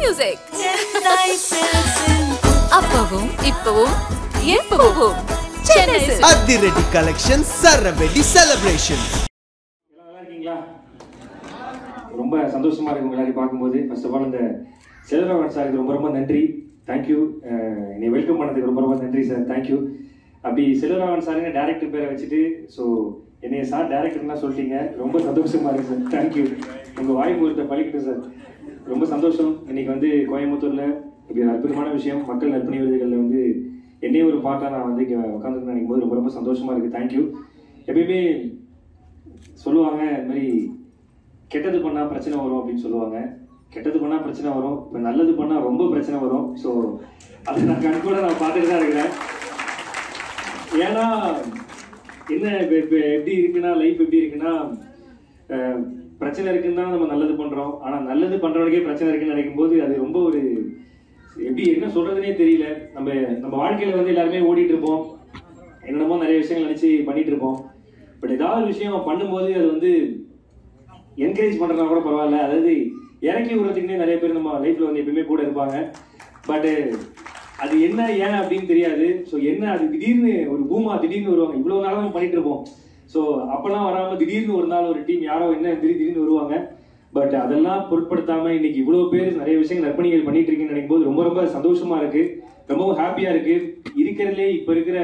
music. அப்பவும் இப்பவும் எப்பவும் Chennai Silks. அதிரடி கலெக்ஷன் சரவெடி செலிப்ரேஷன். நல்லா இருக்கீங்களா? ரொம்ப சந்தோஷமா இருக்கு உங்க எல்லாரையும் பார்க்கும்போது. ஃபர்ஸ்ட் ஆஃப் ஆல் இந்த செல்வராவன் சாருக்கு ரொம்ப ரொம்ப நன்றி. தேங்க்யூ. என்னை வெல்கம் பண்ணதுக்கு ரொம்ப ரொம்ப நன்றி சார். தேங்க்யூ. அப்படி செல்வராவன் சாருங்க டேரக்டர் பேரை வச்சுட்டு ஸோ என்னைய சார் டேரக்டர்னா சொல்லிட்டீங்க. ரொம்ப சந்தோஷமா இருக்கு சார். தேங்க்யூ. உங்கள் வாய்ப்பு ஒருத்த பழிக்கட்டும் சார். ரொம்ப சந்தோஷம். இன்னைக்கு வந்து கோயம்புத்தூரில் இப்படி ஒரு அற்புதமான விஷயம் மக்கள் நற்பணி விருதுகளில் வந்து என்னையே ஒரு பார்ட்டாக நான் வந்து இங்கே உட்காந்துருக்கு நினைக்கும் போது ரொம்ப ரொம்ப சந்தோஷமா இருக்குது. தேங்க்யூ. எப்பயுமே சொல்லுவாங்க இந்த மாதிரி கெட்டது பண்ணால் பிரச்சனை வரும் அப்படின்னு சொல்லுவாங்க. கெட்டது பண்ணால் பிரச்சனை வரும். இப்போ நல்லது பண்ணால் ரொம்ப பிரச்சனை வரும். ஸோ அது நான் கண்கூட நான் பார்த்துட்டு தான் இருக்கிறேன். ஏன்னா என்ன இப்போ எப்படி இருக்குன்னா லைஃப் எப்படி இருக்குன்னா பிரச்சனை இருக்குன்னு தான் நம்ம நல்லது பண்ணுறோம். ஆனால் நல்லது பண்ணுறவனுக்கே பிரச்சனை இருக்குன்னு நினைக்கும் போது அது ரொம்ப ஒரு எப்படி என்ன சொல்கிறதுனே தெரியல. நம்ம வாழ்க்கையில் வந்து எல்லாருமே ஓடிட்டு இருப்போம். என்னென்னமோ நிறைய விஷயங்கள் நினச்சி பண்ணிட்டு இருப்போம். பட் ஏதாவது ஒரு விஷயம் பண்ணும்போது அது வந்து என்கரேஜ் பண்ணுறதுனா கூட பரவாயில்ல. அதாவது இறக்கி விடுறதுக்குன்னே நிறைய பேர் நம்ம லைஃப்பில் வந்து எப்பயுமே கூட இருப்பாங்க. பட்டு அது என்ன ஏன் அப்படின்னு தெரியாது. ஸோ என்ன அது திடீர்னு ஒரு பூமா திடீர்னு வருவாங்க. இவ்வளோ நாளாக நம்ம பண்ணிட்டு இருப்போம். ஸோ அப்போல்லாம் வராமல் திடீர்னு ஒரு நாள் ஒரு டீம் யாரோ என்ன திடீர்னு வருவாங்க. பட் அதெல்லாம் பொருட்படுத்தாமல் இன்னைக்கு இவ்வளோ பேர் நிறைய விஷயங்கள் நற்பணிகள் பண்ணிட்டு இருக்கீங்கன்னு நினைக்கும் போது ரொம்ப ரொம்ப சந்தோஷமா இருக்கு. ரொம்பவும் ஹாப்பியா இருக்கு. இருக்கிறதுலே இப்போ இருக்கிற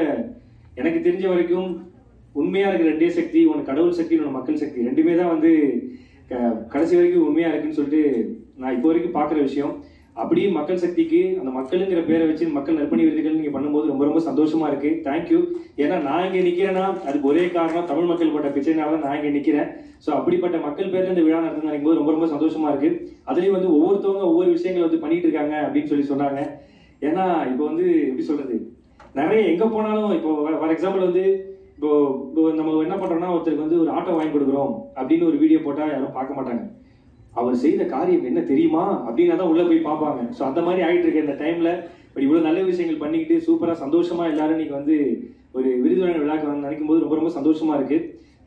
எனக்கு தெரிஞ்ச வரைக்கும் உண்மையா இருக்கிற ரெண்டே சக்தி, ஒன்று கடவுள் சக்தி, ஒன்று மக்கள் சக்தி. ரெண்டுமே தான் வந்து கடைசி வரைக்கும் உண்மையா இருக்குன்னு சொல்லிட்டு நான் இப்போ வரைக்கும் பார்க்குற விஷயம். அப்படியே மக்கள் சக்திக்கு அந்த மக்களுங்கிற பேரை வச்சு மக்கள் நற்பணி விருதுகள் நீங்க பண்ணும்போது ரொம்ப ரொம்ப சந்தோஷமா இருக்கு. தேங்க்யூ. ஏன்னா நான் இங்க நிக்கிறேன்னா அதுக்கு ஒரே காரணம் தமிழ் மக்கள் பட்ட பிரச்சனைனால நான் இங்க நிக்கிறேன். ஸோ அப்படிப்பட்ட மக்கள் பேர்ல இந்த விழா நடத்துன்னு நினைக்கும் போது ரொம்ப ரொம்ப சந்தோஷமா இருக்கு. அதுலயும் வந்து ஒவ்வொருத்தவங்க ஒவ்வொரு விஷயங்கள் வந்து பண்ணிட்டு இருக்காங்க அப்படின்னு சொல்லி சொன்னாங்க. ஏன்னா இப்போ வந்து எப்படி சொல்றது, நிறைய எங்க போனாலும் இப்போ ஃபார் எக்ஸாம்பிள் வந்து இப்போ நம்ம என்ன பண்றோம்னா ஒருத்தருக்கு வந்து ஒரு ஆட்டோ வாங்கி கொடுக்குறோம் அப்படின்னு ஒரு வீடியோ போட்டா யாரும் பார்க்க மாட்டாங்க. அவர் செய்த காரியம் என்ன தெரியுமா அப்படின்னா தான் உள்ள போய் பார்ப்பாங்க. ஸோ அந்த மாதிரி ஆகிட்டு இருக்கு இந்த டைம்ல. பட் இவ்வளவு நல்ல விஷயங்கள் பண்ணிக்கிட்டு சூப்பரா சந்தோஷமா எல்லாரும் நீங்க வந்து ஒரு விருது வழங்க விழாக்கு வந்து நினைக்கும் போது ரொம்ப ரொம்ப சந்தோஷமா இருக்கு.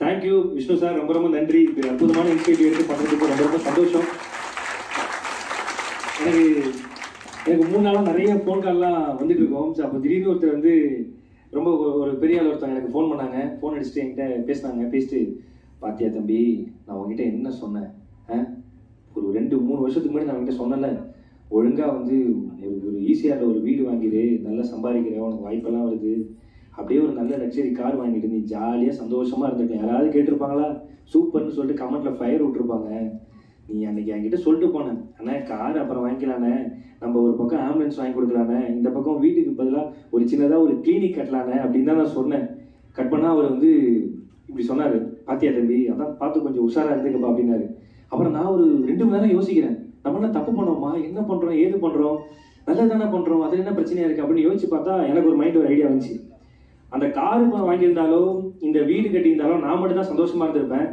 Thank you Vishnu sir. ரொம்ப ரொம்ப நன்றி. இது அற்புதமான இனிஷியேட்டிவ் எடுத்து பண்றதுக்கு ரொம்ப ரொம்ப சந்தோஷம். எனக்கு 3 நாளாக நிறைய ஃபோன் கால்லாம் வந்துட்டு இருக்கோம். ஸோ அப்போ திடீர்னு ஒருத்தர் வந்து ரொம்ப ஒரு பெரிய ஆள் ஒருத்தவங்க எனக்கு ஃபோன் பண்ணாங்க. ஃபோன் அடிச்சுட்டு என்கிட்ட பேசினாங்க. பேசிட்டு பாத்தியா தம்பி, நான் உங்ககிட்ட என்ன சொன்னேன், ஒரு 2-3 வருஷத்துக்கு முன்னாடி நான் உங்ககிட்ட சொன்னல, ஒழுங்கா வந்து ஒரு ஈஸியாக ஒரு வீடு வாங்கிடு, நல்லா சம்பாதிக்கிற, உனக்கு வாய்ப்பெல்லாம் வருது, அப்படியே ஒரு நல்ல லக்ஸரி கார் வாங்கிட்டு நீ ஜாலியாக சந்தோஷமா இருந்துட்டு யாராவது கேட்டிருப்பாங்களா? சூப்பர்னு சொல்லிட்டு கமெண்ட்ல ஃபயர் விட்டுருப்பாங்க. நீ அன்னைக்கு என்கிட்ட சொல்லிட்டு போனேன், அண்ணா கார் அப்புறம் வாங்கிக்கலானே, நம்ம ஒரு பக்கம் ஆம்புலன்ஸ் வாங்கி கொடுக்கலானே, இந்த பக்கம் வீட்டுக்கு பதிலாக ஒரு சின்னதாக ஒரு கிளினிக் கட்டலானே அப்படின்னு தான் நான் சொன்னேன். கட் பண்ணா அவர் வந்து இப்படி சொன்னாரு, பாத்தியா தம்பி, அதான் பார்த்து கொஞ்சம் உஷாரா இருந்துக்கப்பா அப்படின்னாரு. அப்புறம் நான் ஒரு 2 மணி நேரம் யோசிக்கிறேன், நம்ம என்ன தப்பு பண்ணோமா, என்ன பண்றோம், ஏது பண்றோம், நல்லது தானே பண்றோம், அதுல என்ன பிரச்சனையா இருக்கு அப்படின்னு யோசிச்சு பார்த்தா எனக்கு ஒரு மைண்ட் ஒரு ஐடியா வந்துச்சு. அந்த கார் வாங்கியிருந்தாலும் இந்த வீடு கட்டியிருந்தாலும் நான் மட்டும் தான் சந்தோஷமா இருந்திருப்பேன்.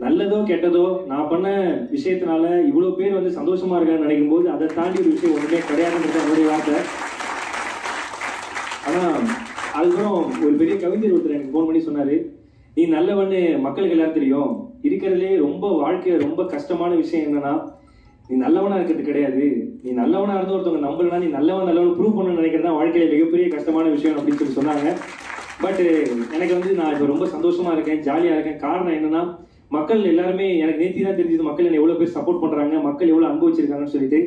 நல்லதோ கெட்டதோ நான் பண்ண விஷயத்தினால இவ்வளவு பேர் வந்து சந்தோஷமா இருக்கான்னு நினைக்கும் போது அதை தாண்டி ஒரு விஷயம் ஒன்றுமே கிடையாதுன்றது என்னுடைய வார்த்தை. ஆனா அதுக்கப்புறம் ஒரு பெரிய கவிஞர் ஒருத்தர் எனக்கு ஃபோன் பண்ணி சொன்னாரு, நீ நல்லவன்னு மக்களுக்கு எல்லாரும் தெரியும், இருக்கிறதுலே ரொம்ப வாழ்க்கையில ரொம்ப கஷ்டமான விஷயம் என்னன்னா நீ நல்லவனா இருக்கிறது கிடையாது, நீ நல்லவனா இருந்து ஒருத்தவங்க நம்பலன்னா நீ நல்லவன் ப்ரூவ் பண்ணணும்னு நினைக்கிறதா வாழ்க்கையில மிகப்பெரிய கஷ்டமான விஷயம் அப்படின்னு சொல்லி சொன்னாங்க. பட் எனக்கு வந்து நான் இப்போ ரொம்ப சந்தோஷமா இருக்கேன், ஜாலியா இருக்கேன். காரணம் என்னன்னா மக்கள் எல்லாருமே எனக்கு நேத்தி தான் தெரிஞ்சது, மக்கள் என்ன எவ்வளவு பேர் சப்போர்ட் பண்றாங்க, மக்கள் எவ்வளவு அன்பு வச்சிருக்காங்கன்னு சொல்லிட்டு.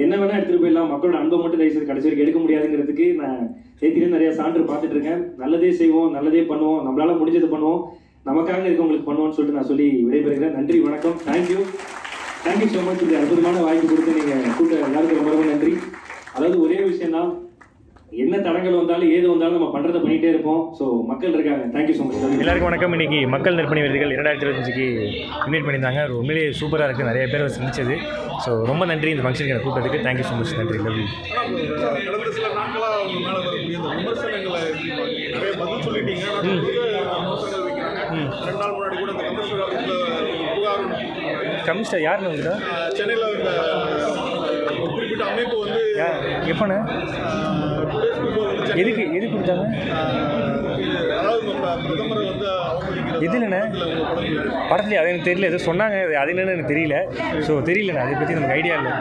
என்ன வேணா எடுத்துட்டு போயிடலாம், மக்களோட அன்பை மட்டும் தயவுசெய்து கடைசி வரைக்கும் எடுக்க முடியாதுங்கிறதுக்கு நான் நேத்திலே நிறைய சான்று பார்த்துட்டு இருக்கேன். நல்லதே செய்வோம், நல்லதே பண்ணுவோம், நம்மளால முடிஞ்சது பண்ணுவோம், நமக்காக இருக்கவங்களுக்கு பண்ணுவோம்னு சொல்லிட்டு நான் சொல்லி விடைபெறுகிறேன். நன்றி, வணக்கம். Thank you so much. இந்த அற்புதமான வாய்ப்பு கொடுத்து நீங்க கூட்ட எல்லாருக்கும் ரொம்ப ரொம்ப நன்றி. அதாவது ஒரே விஷயம் தான், என்ன தடங்கள் வந்தாலும் ஏது வந்தாலும் நம்ம பண்றதை பண்ணிட்டே இருப்போம். ஸோ மக்கள் இருக்காங்க. Thank you so much. எல்லாருக்கும் வணக்கம். இன்னைக்கு மக்கள் நற்பணி விருதுகள் 2025க்கு இன்வைட் பண்ணியிருந்தாங்க. உண்மையிலேயே சூப்பராக இருக்குது, நிறைய பேர் சந்திச்சது. ஸோ ரொம்ப நன்றி இந்த ஃபங்க்ஷனுக்கு எனக்கு கூப்பிட்டதுக்கு. Thank you so much. நன்றி. Love you. கடந்த சில நாட்களாக அவங்க மேலே வரக்கூடிய இந்த விமர்சனங்களை நிறைய பதில் சொல்லிட்டீங்க. 2 நாள் முன்னாடி கூட இந்த கமிஷனர் யாருன்னு வந்துட்டா சென்னையில் இந்த ஒரு குறிப்பிட்ட அமைப்பு வந்து எப்போண்ணே எதுக்கு கொடுத்தாங்க? அதாவது பிரதமரை வந்து எதுலண்ணே படத்துலையே? அது எனக்கு தெரியல, எதுவும் சொன்னாங்க, அது என்னன்னு எனக்கு தெரியல. ஸோ தெரியலண்ணே, அதை பற்றி நமக்கு ஐடியா இல்லை.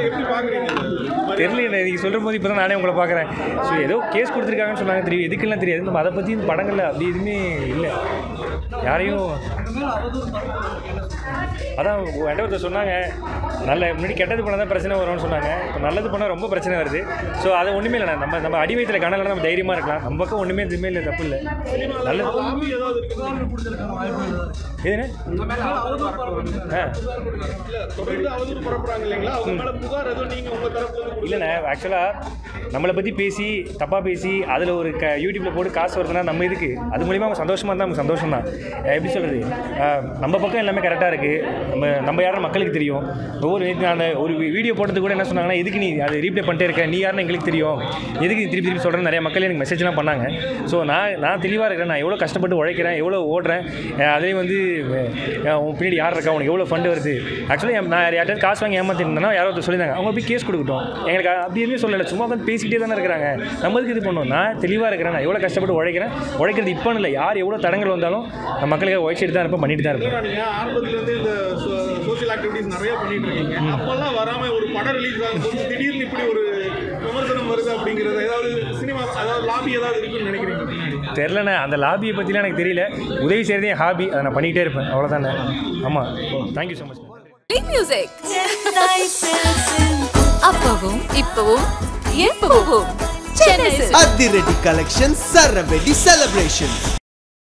எப்படி பார்க்குறீங்க? தெரியல, நீங்கள் சொல்கிற போது இப்போ தான் நானே உங்களை பார்க்குறேன். ஸோ ஏதோ கேஸ் கொடுத்துருக்காங்கன்னு சொன்னாங்க, தெரியும் எதுக்கெல்லாம் தெரியாது. நம்ம அதை பற்றி இந்த படங்களில் அப்படி எதுவுமே இல்லை. யாரையும் அதான் என்கிட்ட ஒருத்தர் சொன்னாங்க, நல்ல முன்னாடி கெட்டது பண்ணால் தான் பிரச்சனை வரும்னு சொன்னாங்க. இப்போ நல்லது பண்ணால் ரொம்ப பிரச்சனை வருது. ஸோ அது ஒன்றுமே இல்லை. நம்ம அடி வயிற்றில் கணக்கில் நம்ம தைரியமாக இருக்கலாம். நம்ம பக்கம் ஒன்றுமே எதுவுமே இல்லை, தப்பு இல்லை. நல்லது எதுன்னு இல்லைண்ணே, ஆக்சுவலாக நம்மளை பற்றி பேசி தப்பாக பேசி அதில் ஒரு யூடியூப்பில் போட்டு காசு வருதுன்னா நம்ம இதுக்கு அது மூலிமா அவங்க சந்தோஷமாக இருந்தால் நமக்கு சந்தோஷம் தான். எப்படி சொல்கிறது, நம்ம பக்கம் எல்லாமே கரெக்டாக இருக்குது. நம்ம யாரும் மக்களுக்கு தெரியும். அந்த ஒரு வீடியோ போட்டது கூட என்ன சொன்னாங்கன்னா, எதுக்கு நீ அதை ரீப்ளே பண்ணிட்டே இருக்க, நீ யாருன்னு எங்களுக்கு தெரியும், எதுக்கு திருப்பி திருப்பி சொல்கிறேன். நிறைய மக்கள் எனக்கு மெசேஜ்லாம் பண்ணாங்க. ஸோ நான் தெளிவாக இருக்கிறேன். நான் எவ்வளோ கஷ்டப்பட்டு உழைக்கிறேன், எவ்வளோ ஓடுறேன். அதுலேயும் வந்து உன் பின்னாடி யார் இருக்கா, உனக்கு எவ்வளோ ஃபண்டு வருது. ஆக்சுவலி நான் யார்ட்டாவது காசு வாங்கி ஏமாற்றிருந்தேன்னா யாரோ ஒருத்தர் சொல்லியிருந்தாங்க, அவங்க போய் கேஸ் கொடுக்கட்டும். எங்களுக்கு அப்படி எதுவுமே சொல்லலை, சும்மா வந்து பேசிக்கிட்டே தானே இருக்கிறாங்க. நம்மளுக்கு இது பண்ணுவோம். நான் தெளிவாக இருக்கிறேன். நான் எவ்வளோ கஷ்டப்பட்டு உழைக்கிறேன். உழைக்கிறது இப்போன்னு இல்லை, யார் எவ்வளோ தடங்கள் வந்தாலும் நம்ம மக்களுக்கு உழைச்சிட்டு தான் இருப்போம், பண்ணிட்டு தான் இருப்போம். நீங்கள் ஆரம்பத்துலேருந்து இந்த சோஷியல் ஆக்டிவிட்டீஸ் நிறைய பண்ணிட்டு இருக்கீங்க. அப்போல்லாம் வராமல் ஒரு படம் ரிலீஸ் ஆகும்போது திடீர்னு இப்படி ஒரு விமர்சனம் வருது அப்படிங்கிறது ஏதாவது சினிமா அதாவது லாபி ஏதாவது இருக்குன்னு நினைக்கிறீங்க? தெரிலண்ணே, அந்த லாபியை பற்றிலாம் எனக்கு தெரியல. உதவி செய்கிறதே என் ஹாபி, அதை நான் பண்ணிக்கிட்டே இருப்பேன், அவ்வளோதானே. ஆமாம், தேங்க்யூ ஸோ மச். மியூசிக் அப்பவும் இப்பவும் எப்பவும் சென்னை அதிரடி கலெக்ஷன் சரவெடி செலிப்ரேஷன்.